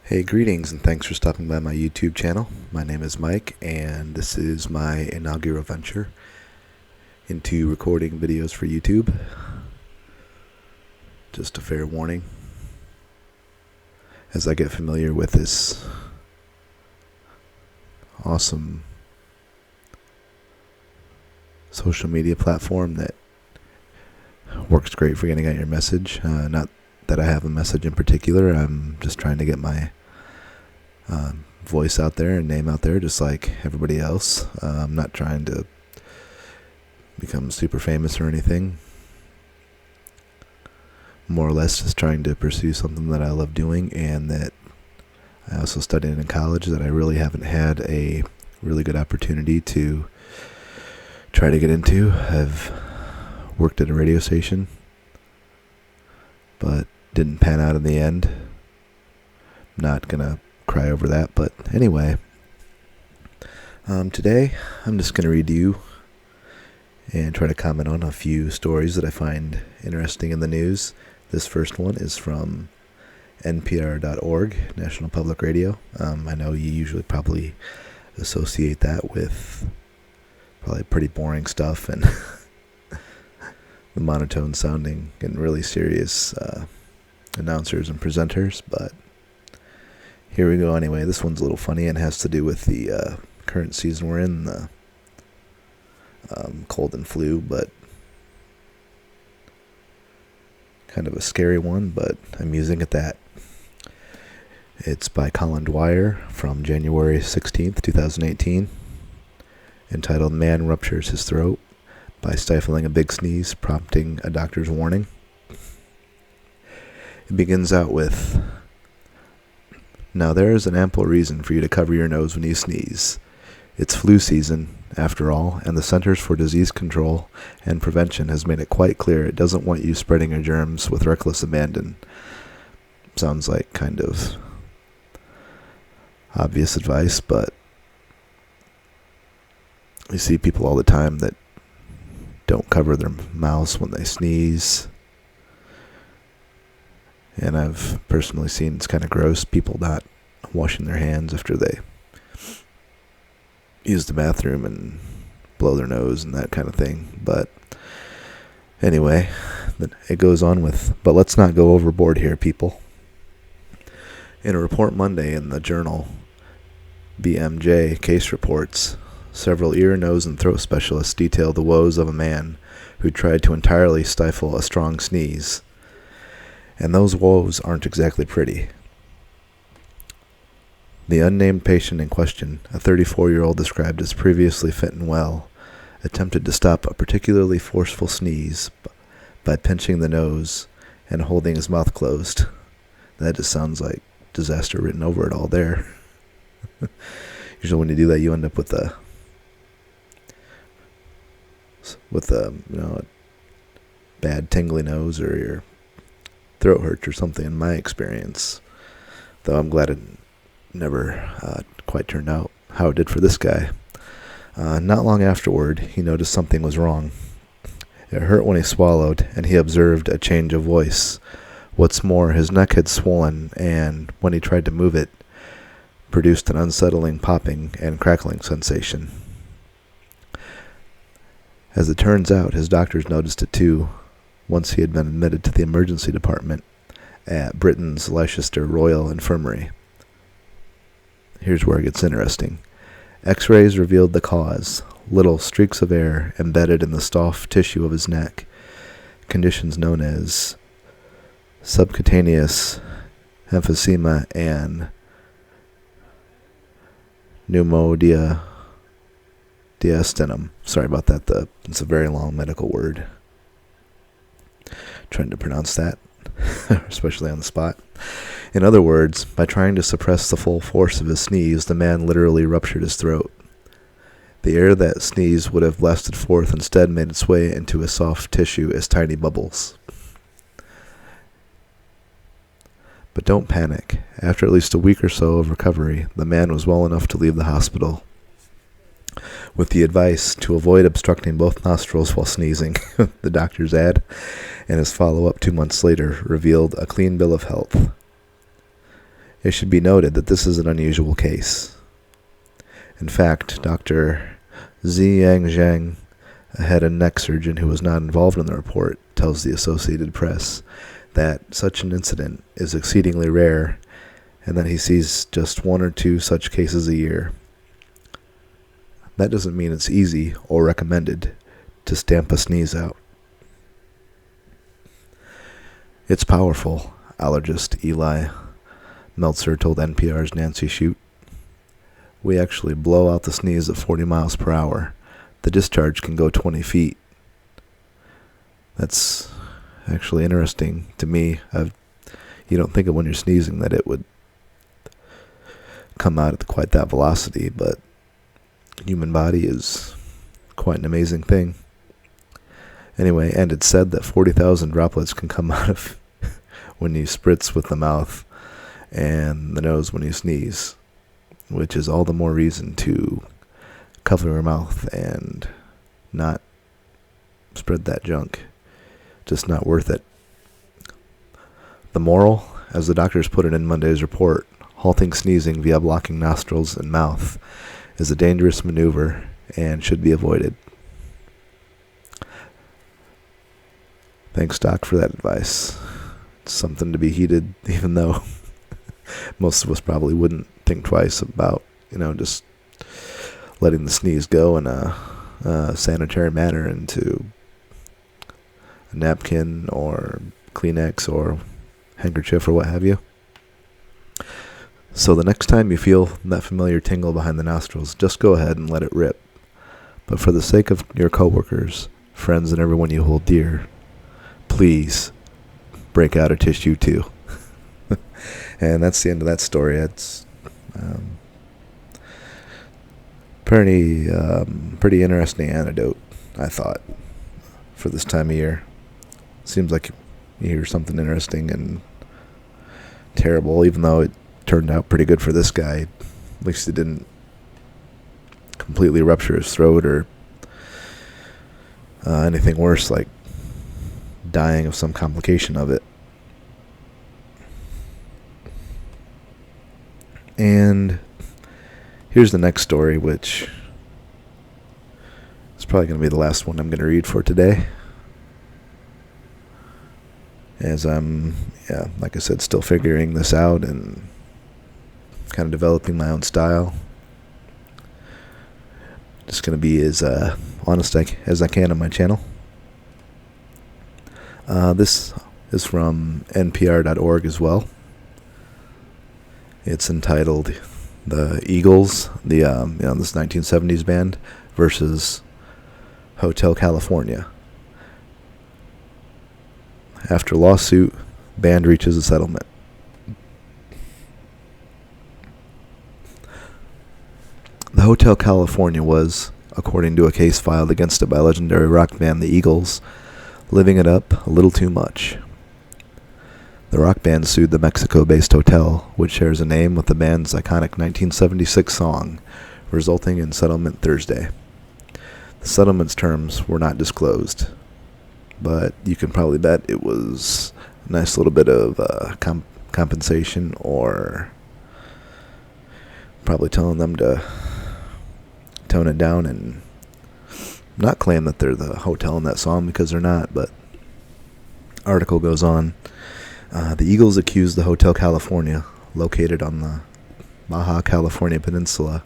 Hey, greetings and thanks for stopping by my YouTube channel. My name is Mike and this is my inaugural venture into recording videos for YouTube. Just a fair warning as I get familiar with this awesome social media platform that works great for getting out your message. Not that I have a message in particular. I'm just trying to get my voice out there and name out there just like everybody else. I'm not trying to become super famous or anything. More or less just trying to pursue something that I love doing and that I also studied in college that I really haven't had a really good opportunity to try to get into. I've worked at a radio station but didn't pan out in the end. Not gonna cry over that, but anyway, today I'm just gonna read you and try to comment on a few stories that I find interesting in the news. This first one is from NPR.org, National Public Radio. I know you usually probably associate that with probably pretty boring stuff and the monotone sounding and really serious announcers and presenters, but here we go anyway. This one's a little funny and has to do with the current season we're in, the cold and flu, but kind of a scary one, but amusing at that. It's by Colin Dwyer from January 16th, 2018, entitled "Man Ruptures His Throat by Stifling a Big Sneeze, Prompting a Doctor's Warning." It begins out with, "Now there is an ample reason for you to cover your nose when you sneeze. It's flu season, after all, and the Centers for Disease Control and Prevention has made it quite clear it doesn't want you spreading your germs with reckless abandon." Sounds like kind of obvious advice, but you see people all the time that don't cover their mouths when they sneeze. And I've personally seen it's kind of gross, people not washing their hands after they use the bathroom and blow their nose and that kind of thing. But anyway, it goes on with, "But let's not go overboard here, people." In a report Monday in the journal BMJ Case Reports, several ear, nose, and throat specialists detail the woes of a man who tried to entirely stifle a strong sneeze. And those woes aren't exactly pretty. The unnamed patient in question, a 34-year-old described as previously fit and well, attempted to stop a particularly forceful sneeze by pinching the nose and holding his mouth closed. That just sounds like disaster written over it all there. Usually when you do that, you end up with a bad tingly nose, or your throat hurts or something, in my experience. Though I'm glad it never quite turned out how it did for this guy. Not long afterward, he noticed something was wrong. It hurt when he swallowed, and he observed a change of voice. What's more, his neck had swollen, and when he tried to move it, produced an unsettling popping and crackling sensation. As it turns out, his doctors noticed it too, once he had been admitted to the emergency department at Britain's Leicester Royal Infirmary. Here's where it gets interesting. X-rays revealed the cause: little streaks of air embedded in the soft tissue of his neck, conditions known as subcutaneous emphysema and pneumodiastenum. Sorry about that. It's a very long medical word. Trying to pronounce that, especially on the spot. In other words, by trying to suppress the full force of his sneeze, the man literally ruptured his throat. The air that sneeze would have blasted forth instead made its way into his soft tissue as tiny bubbles. But don't panic. After at least a week or so of recovery, the man was well enough to leave the hospital, with the advice to avoid obstructing both nostrils while sneezing. The doctor's ad and his follow-up 2 months later revealed a clean bill of health. It should be noted that this is an unusual case. In fact, Dr. Ziyang Zhang, a head and neck surgeon who was not involved in the report, tells the Associated Press that such an incident is exceedingly rare and that he sees just 1 or 2 such cases a year. That doesn't mean it's easy or recommended to stamp a sneeze out. It's powerful, allergist Eli Meltzer told NPR's Nancy Shute. We actually blow out the sneeze at 40 miles per hour. The discharge can go 20 feet. That's actually interesting to me. You don't think of when you're sneezing that it would come out at quite that velocity, but the human body is quite an amazing thing. Anyway, and it's said that 40,000 droplets can come out of when you spritz with the mouth and the nose when you sneeze, which is all the more reason to cover your mouth and not spread that junk. Just not worth it. The moral, as the doctors put it in Monday's report, halting sneezing via blocking nostrils and mouth is a dangerous maneuver and should be avoided. Thanks, Doc, for that advice. It's something to be heeded, even though most of us probably wouldn't think twice about, just letting the sneeze go in a sanitary manner into a napkin or Kleenex or handkerchief or what have you. So the next time you feel that familiar tingle behind the nostrils, just go ahead and let it rip. But for the sake of your coworkers, friends, and everyone you hold dear, please break out a tissue too. And that's the end of that story. It's pretty interesting anecdote, I thought, for this time of year. Seems like you hear something interesting and terrible, even though it turned out pretty good for this guy. At least it didn't completely rupture his throat or anything worse, like dying of some complication of it. And here's the next story, which is probably going to be the last one I'm going to read for today, as I'm, like I said, still figuring this out and kind of developing my own style. Just going to be as honest as I can on my channel. This is from NPR.org as well. It's entitled "The Eagles," this 1970s band, versus Hotel California. After lawsuit, band reaches a settlement. The Hotel California was, according to a case filed against it by legendary rock band the Eagles, living it up a little too much. The rock band sued the Mexico-based hotel, which shares a name with the band's iconic 1976 song, resulting in settlement Thursday. The settlement's terms were not disclosed, but you can probably bet it was a nice little bit of compensation, or probably telling them to tone it down and not claim that they're the hotel in that song, because they're not. But article goes on. The Eagles accused the Hotel California, located on the Baja California Peninsula,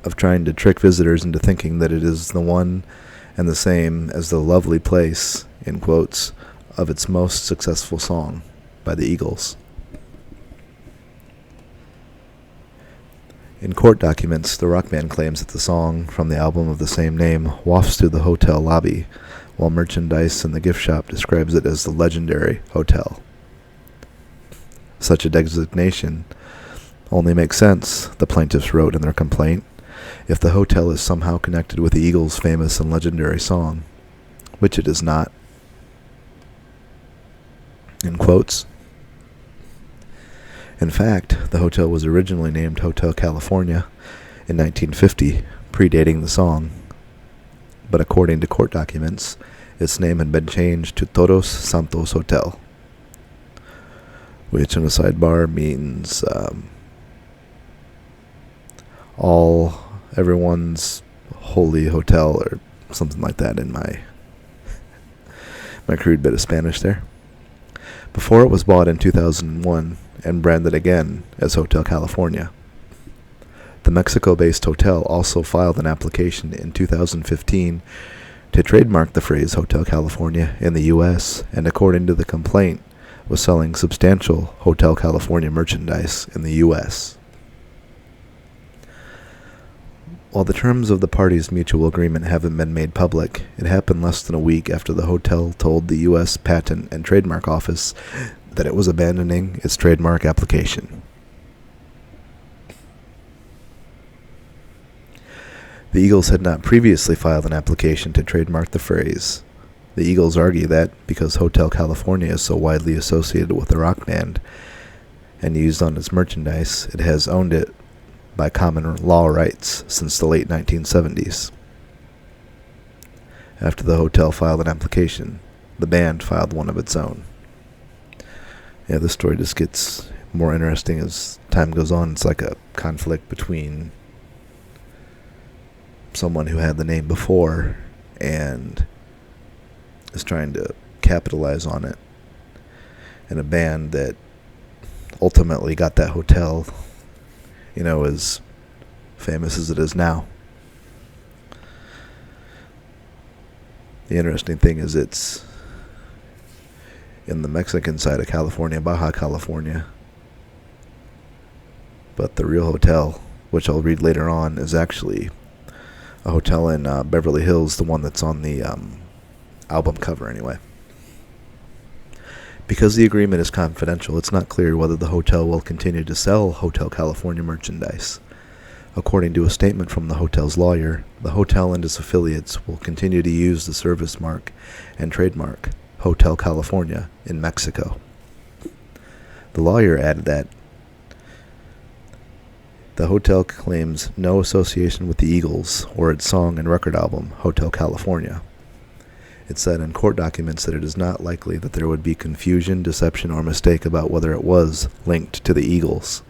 of trying to trick visitors into thinking that it is the one and the same as the lovely place, in quotes, of its most successful song by the Eagles. In court documents, the rock band claims that the song from the album of the same name wafts through the hotel lobby, while merchandise in the gift shop describes it as the legendary hotel. Such a designation only makes sense, the plaintiffs wrote in their complaint, if the hotel is somehow connected with the Eagles' famous and legendary song, which it is not. In quotes. In fact, the hotel was originally named Hotel California in 1950, predating the song. But according to court documents, its name had been changed to Todos Santos Hotel. which in a sidebar means everyone's holy hotel or something like that in my crude bit of Spanish there. Before it was bought in 2001 and branded again as Hotel California. The Mexico-based hotel also filed an application in 2015 to trademark the phrase Hotel California in the U.S., and according to the complaint, was selling substantial Hotel California merchandise in the U.S. While the terms of the parties' mutual agreement haven't been made public, it happened less than a week after the hotel told the U.S. Patent and Trademark Office that it was abandoning its trademark application. The Eagles had not previously filed an application to trademark the phrase. The Eagles argue that because Hotel California is so widely associated with the rock band and used on its merchandise, it has owned it by common law rights since the late 1970s. After the hotel filed an application, the band filed one of its own. Yeah, this story just gets more interesting as time goes on. It's like a conflict between someone who had the name before and is trying to capitalize on it, and a band that ultimately got that hotel, as famous as it is now. The interesting thing is it's in the Mexican side of California, Baja California, but the real hotel, which I'll read later on, is actually a hotel in Beverly Hills, the one that's on the album cover anyway. Because the agreement is confidential, it's not clear whether the hotel will continue to sell Hotel California merchandise. According to a statement from the hotel's lawyer, the hotel and its affiliates will continue to use the service mark and trademark Hotel California in Mexico. The lawyer added that the hotel claims no association with the Eagles or its song and record album, Hotel California. It said in court documents that it is not likely that there would be confusion, deception, or mistake about whether it was linked to the Eagles.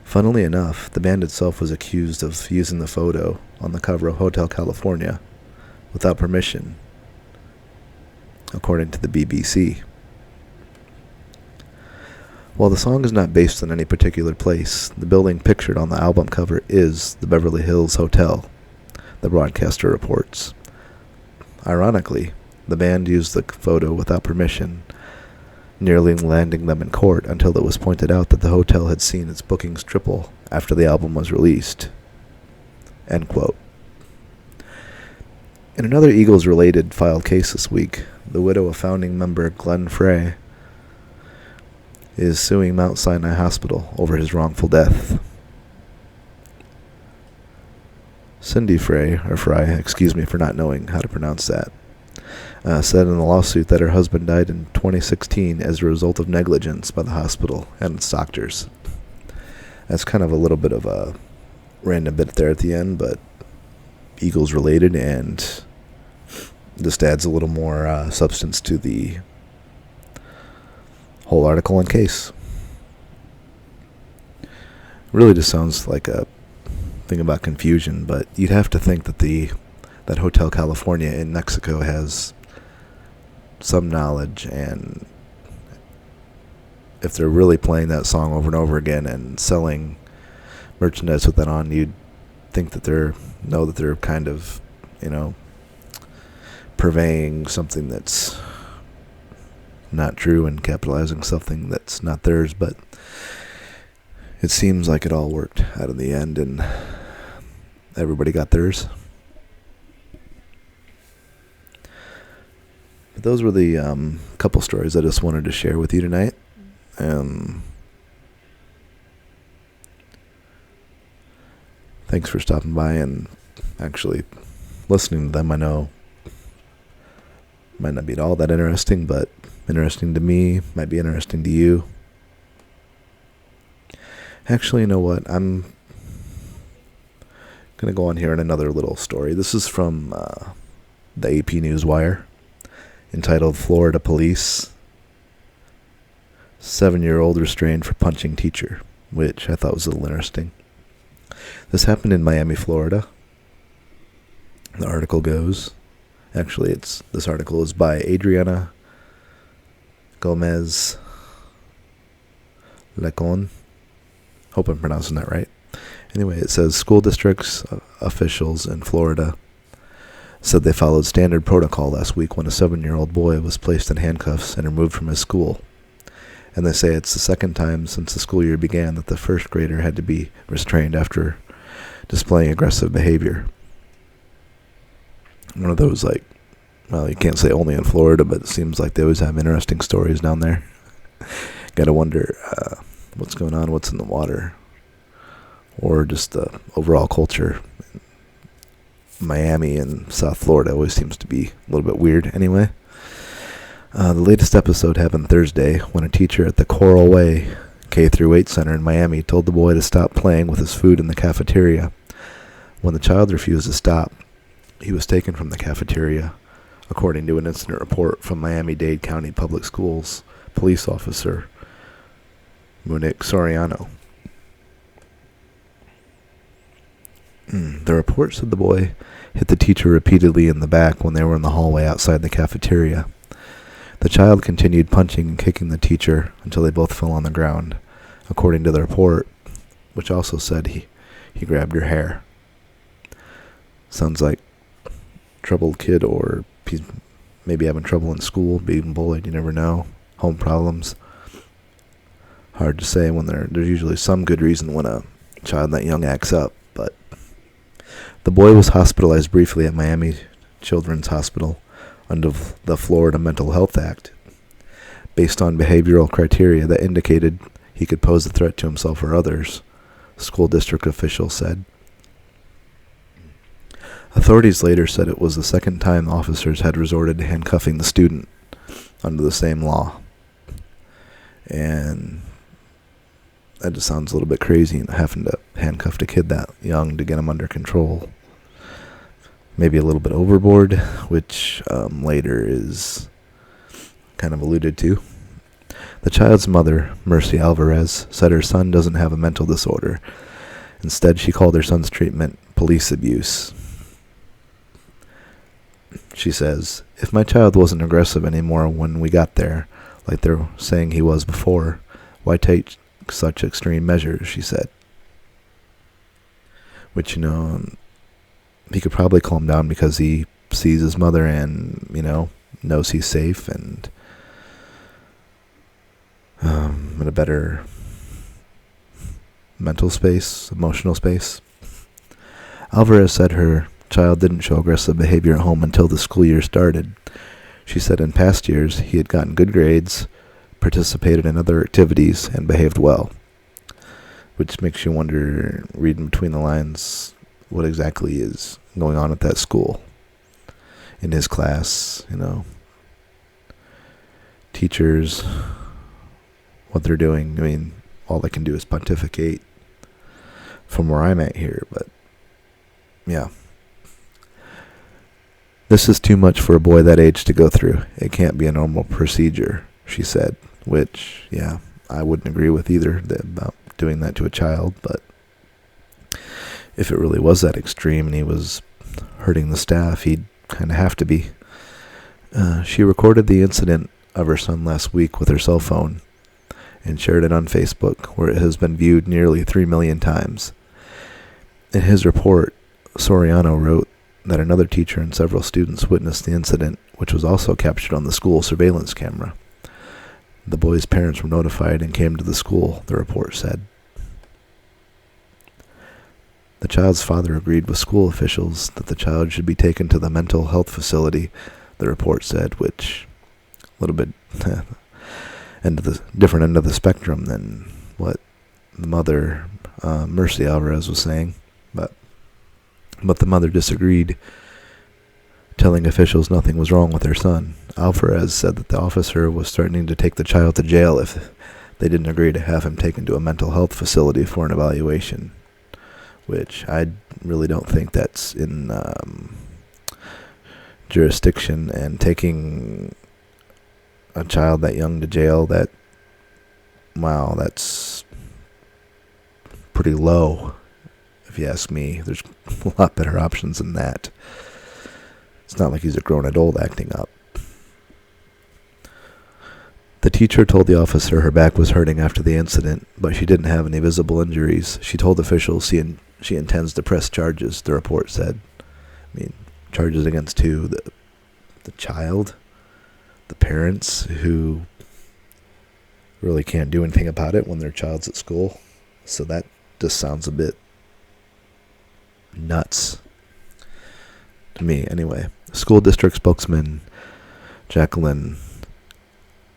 Funnily enough, the band itself was accused of using the photo on the cover of Hotel California without permission, according to the BBC. While the song is not based on any particular place, the building pictured on the album cover is the Beverly Hills Hotel, the broadcaster reports. Ironically, the band used the photo without permission, nearly landing them in court until it was pointed out that the hotel had seen its bookings triple after the album was released. End quote. In another Eagles-related filed case this week, the widow of founding member Glenn Frey is suing Mount Sinai Hospital over his wrongful death. Cindy Frey excuse me for not knowing how to pronounce that, said in the lawsuit that her husband died in 2016 as a result of negligence by the hospital and its doctors. That's kind of a little bit of a random bit there at the end, but Eagles related and just adds a little more substance to the whole article and case. Really just sounds like a thing about confusion, but you'd have to think that that Hotel California in Mexico has some knowledge, and if they're really playing that song over and over again and selling merchandise with that on, you'd think that they're kind of, purveying something that's not true and capitalizing something that's not theirs, but it seems like it all worked out in the end and everybody got theirs. But those were the couple stories I just wanted to share with you tonight. Thanks for stopping by and actually listening to them. I know might not be all that interesting, but interesting to me, might be interesting to you. Actually, you know what? I'm going to go on here in another little story. This is from the AP Newswire, entitled Florida Police 7-year-old restrained for punching teacher, which I thought was a little interesting. This happened in Miami, Florida. The article goes, actually, this article is by Adriana Gomez Lecon. Hope I'm pronouncing that right. Anyway, it says school districts officials in Florida said they followed standard protocol last week when a 7-year-old boy was placed in handcuffs and removed from his school. And they say it's the second time since the school year began that the first grader had to be restrained after displaying aggressive behavior. One of those, like, well, you can't say only in Florida, but it seems like they always have interesting stories down there. Gotta wonder what's going on, what's in the water, or just the overall culture. Miami and South Florida always seems to be a little bit weird anyway. The latest episode happened Thursday when a teacher at the Coral Way K-8 Center in Miami told the boy to stop playing with his food in the cafeteria. When the child refused to stop, he was taken from the cafeteria, according to an incident report from Miami-Dade County Public Schools police officer Monique Soriano. The report said the boy hit the teacher repeatedly in the back when they were in the hallway outside the cafeteria. The child continued punching and kicking the teacher until they both fell on the ground, according to the report, which also said he grabbed her hair. Sounds like troubled kid, or he's maybe having trouble in school, being bullied, you never know. Home problems. Hard to say when there's usually some good reason when a child that young acts up, but the boy was hospitalized briefly at Miami Children's Hospital under the Florida Mental Health Act, based on behavioral criteria that indicated he could pose a threat to himself or others, school district officials said. Authorities later said it was the second time officers had resorted to handcuffing the student under the same law. And that just sounds a little bit crazy, having to handcuff a kid that young to get him under control. Maybe a little bit overboard, which later is kind of alluded to. The child's mother, Mercy Alvarez, said her son doesn't have a mental disorder. Instead, she called her son's treatment police abuse. She says, "If my child wasn't aggressive anymore when we got there, like they're saying he was before, why take such extreme measures?" she said. Which, he could probably calm down because he sees his mother and, knows he's safe and in a better mental space, emotional space. Alvarez said her child didn't show aggressive behavior at home until the school year started. She said in past years he had gotten good grades, participated in other activities, and behaved well. Which makes you wonder, reading between the lines, what exactly is going on at that school. In his class, teachers, what they're doing. I mean, all they can do is pontificate from where I'm at here, but yeah. "This is too much for a boy that age to go through. It can't be a normal procedure," she said, which, yeah, I wouldn't agree with either about doing that to a child, but if it really was that extreme and he was hurting the staff, he'd kind of have to be. She recorded the incident of her son last week with her cell phone and shared it on Facebook, where it has been viewed nearly 3 million times. In his report, Soriano wrote that another teacher and several students witnessed the incident, which was also captured on the school surveillance camera. The boy's parents were notified and came to the school, the report said. The child's father agreed with school officials that the child should be taken to the mental health facility, the report said, which a little bit different end of the spectrum than what the mother, Mercy Alvarez, was saying. But the mother disagreed, telling officials nothing was wrong with her son. Alvarez said that the officer was threatening to take the child to jail if they didn't agree to have him taken to a mental health facility for an evaluation, which I really don't think that's in jurisdiction, and taking a child that young to jail, that wow, that's pretty low. If you ask me, there's a lot better options than that. It's not like he's a grown adult acting up. The teacher told the officer her back was hurting after the incident, but she didn't have any visible injuries. She told officials she intends to press charges, the report said. I mean, charges against who? The child? The parents who really can't do anything about it when their child's at school? So that just sounds a bit nuts to me, anyway. School district spokesman Jacqueline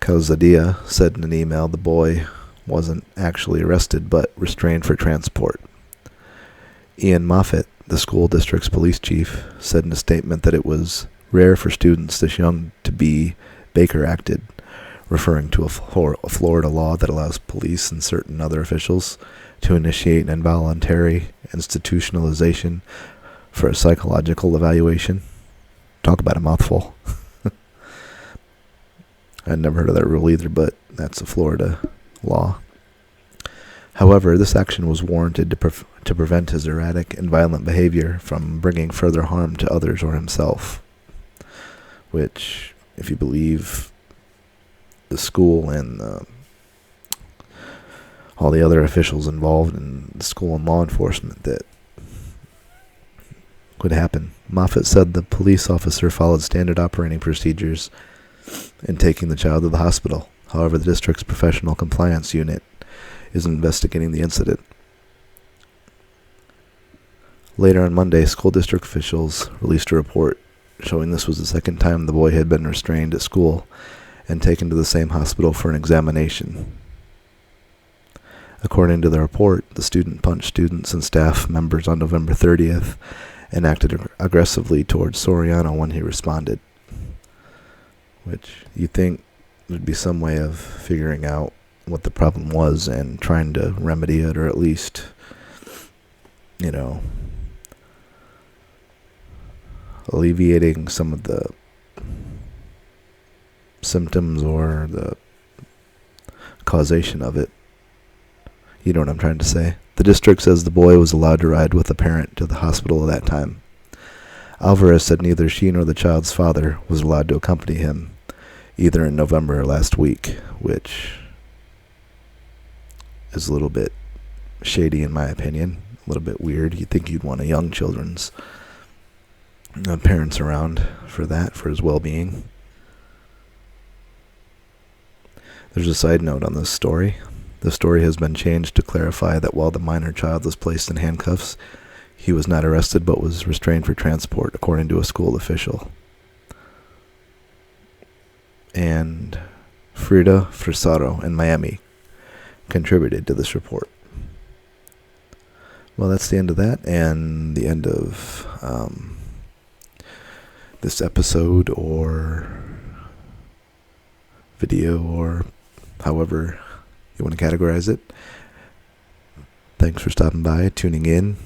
Calzadilla said in an email the boy wasn't actually arrested but restrained for transport. Ian Moffat, the school district's police chief, said in a statement that it was rare for students this young to be Baker acted, referring to a Florida law that allows police and certain other officials to initiate an involuntary institutionalization for a psychological evaluation. Talk about a mouthful. I'd never heard of that rule either, but that's a Florida law. However, this action was warranted to prevent his erratic and violent behavior from bringing further harm to others or himself, which, if you believe the school and all the other officials involved in the school and law enforcement, that could happen. Moffat said the police officer followed standard operating procedures in taking the child to the hospital. However, the district's professional compliance unit is investigating the incident. Later on Monday, school district officials released a report showing this was the second time the boy had been restrained at school and taken to the same hospital for an examination. According to the report, the student punched students and staff members on November 30th and acted aggressively towards Soriano when he responded, which you think there'd be some way of figuring out what the problem was and trying to remedy it, or at least, alleviating some of the symptoms or the causation of it. You know what I'm trying to say. The district says the boy was allowed to ride with a parent to the hospital at that time. Alvarez said neither she nor the child's father was allowed to accompany him, either in November or last week, which is a little bit shady in my opinion, a little bit weird. You'd think you'd want a young children's parents around for that, for his well-being. There's a side note on this story. The story has been changed to clarify that while the minor child was placed in handcuffs, he was not arrested but was restrained for transport, according to a school official. And Frida Frisaro in Miami contributed to this report. Well, that's the end of that, and the end of this episode or video, or however you want to categorize it. Thanks for stopping by, tuning in,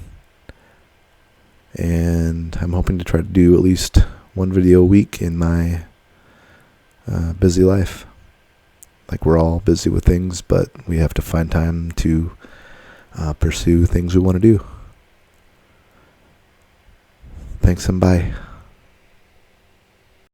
and I'm hoping to try to do at least one video a week in my busy life. Like, we're all busy with things, but we have to find time to pursue things we want to do. Thanks and bye.